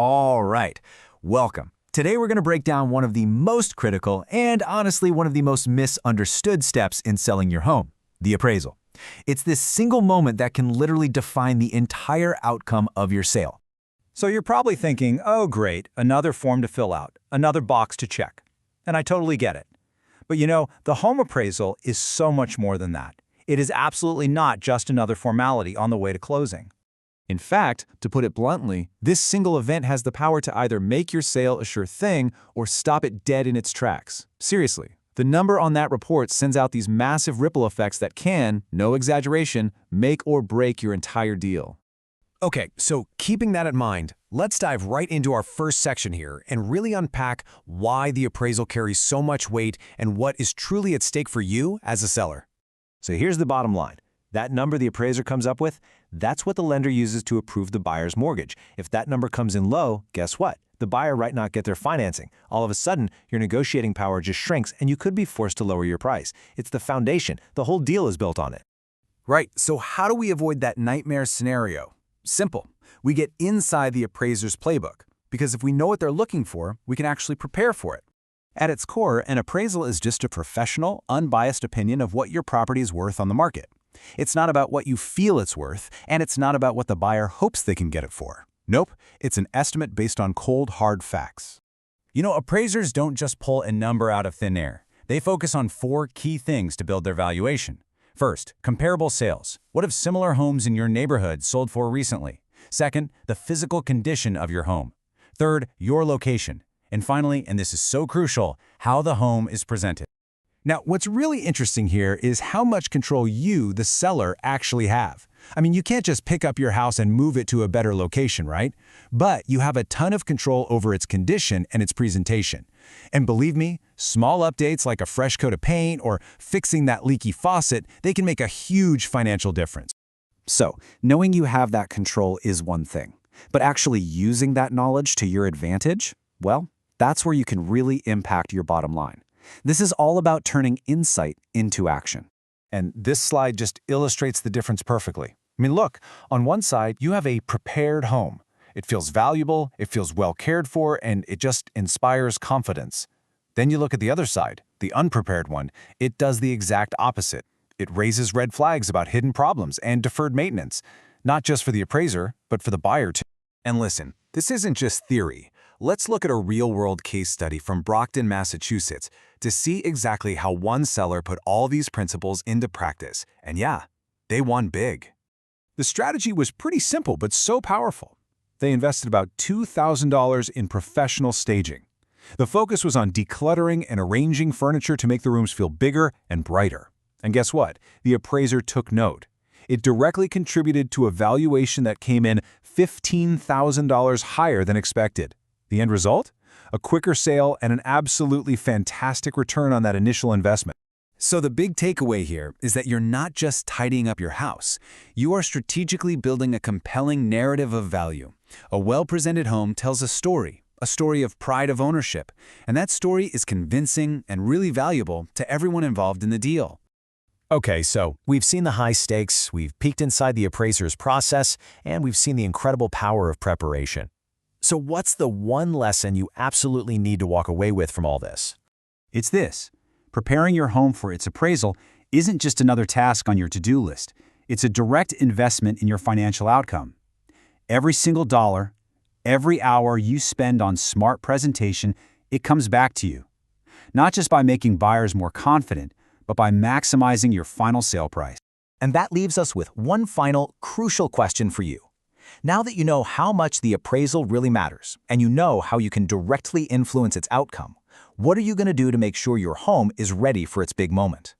All right, welcome. Today we're going to break down one of the most critical and honestly one of the most misunderstood steps in selling your home, the appraisal. It's this single moment that can literally define the entire outcome of your sale. So you're probably thinking, oh great, another form to fill out, another box to check. And I totally get it. But you know, the home appraisal is so much more than that. It is absolutely not just another formality on the way to closing. In fact, to put it bluntly, this single event has the power to either make your sale a sure thing or stop it dead in its tracks. Seriously, the number on that report sends out these massive ripple effects that can, no exaggeration, make or break your entire deal. Okay, so keeping that in mind, let's dive right into our first section here and really unpack why the appraisal carries so much weight and what is truly at stake for you as a seller. So here's the bottom line. That number the appraiser comes up with, that's what the lender uses to approve the buyer's mortgage. If that number comes in low, guess what? The buyer might not get their financing. All of a sudden, your negotiating power just shrinks and you could be forced to lower your price. It's the foundation. The whole deal is built on it. Right, so how do we avoid that nightmare scenario? Simple. We get inside the appraiser's playbook, because if we know what they're looking for, we can actually prepare for it. At its core, an appraisal is just a professional, unbiased opinion of what your property is worth on the market. It's not about what you feel it's worth, and it's not about what the buyer hopes they can get it for. Nope, it's an estimate based on cold, hard facts. You know, appraisers don't just pull a number out of thin air. They focus on 4 key things to build their valuation. First, comparable sales. What have similar homes in your neighborhood sold for recently? Second, the physical condition of your home. Third, your location. And finally, and this is so crucial, how the home is presented. Now, what's really interesting here is how much control you, the seller, actually have. I mean, you can't just pick up your house and move it to a better location, right? But you have a ton of control over its condition and its presentation. And believe me, small updates like a fresh coat of paint or fixing that leaky faucet, they can make a huge financial difference. So, knowing you have that control is one thing. But actually using that knowledge to your advantage, well, that's where you can really impact your bottom line. This is all about turning insight into action. And this slide just illustrates the difference perfectly. I mean, look, on one side, you have a prepared home. It feels valuable, it feels well cared for, and it just inspires confidence. Then you look at the other side, the unprepared one. It does the exact opposite. It raises red flags about hidden problems and deferred maintenance, not just for the appraiser, but for the buyer too. And listen, this isn't just theory. Let's look at a real-world case study from Brockton, Massachusetts, to see exactly how one seller put all these principles into practice. And yeah, they won big. The strategy was pretty simple but so powerful. They invested about $2,000 in professional staging. The focus was on decluttering and arranging furniture to make the rooms feel bigger and brighter. And guess what? The appraiser took note. It directly contributed to a valuation that came in $15,000 higher than expected. The end result? A quicker sale and an absolutely fantastic return on that initial investment. So the big takeaway here is that you're not just tidying up your house. You are strategically building a compelling narrative of value. A well-presented home tells a story of pride of ownership, and that story is convincing and really valuable to everyone involved in the deal. Okay, so We've seen the high stakes, we've peeked inside the appraiser's process, and we've seen the incredible power of preparation. So what's the one lesson you absolutely need to walk away with from all this? It's this. Preparing your home for its appraisal isn't just another task on your to-do list. It's a direct investment in your financial outcome. Every single dollar, every hour you spend on smart presentation, it comes back to you. Not just by making buyers more confident, but by maximizing your final sale price. And that leaves us with one final, crucial question for you. Now that you know how much the appraisal really matters, and you know how you can directly influence its outcome, what are you going to do to make sure your home is ready for its big moment?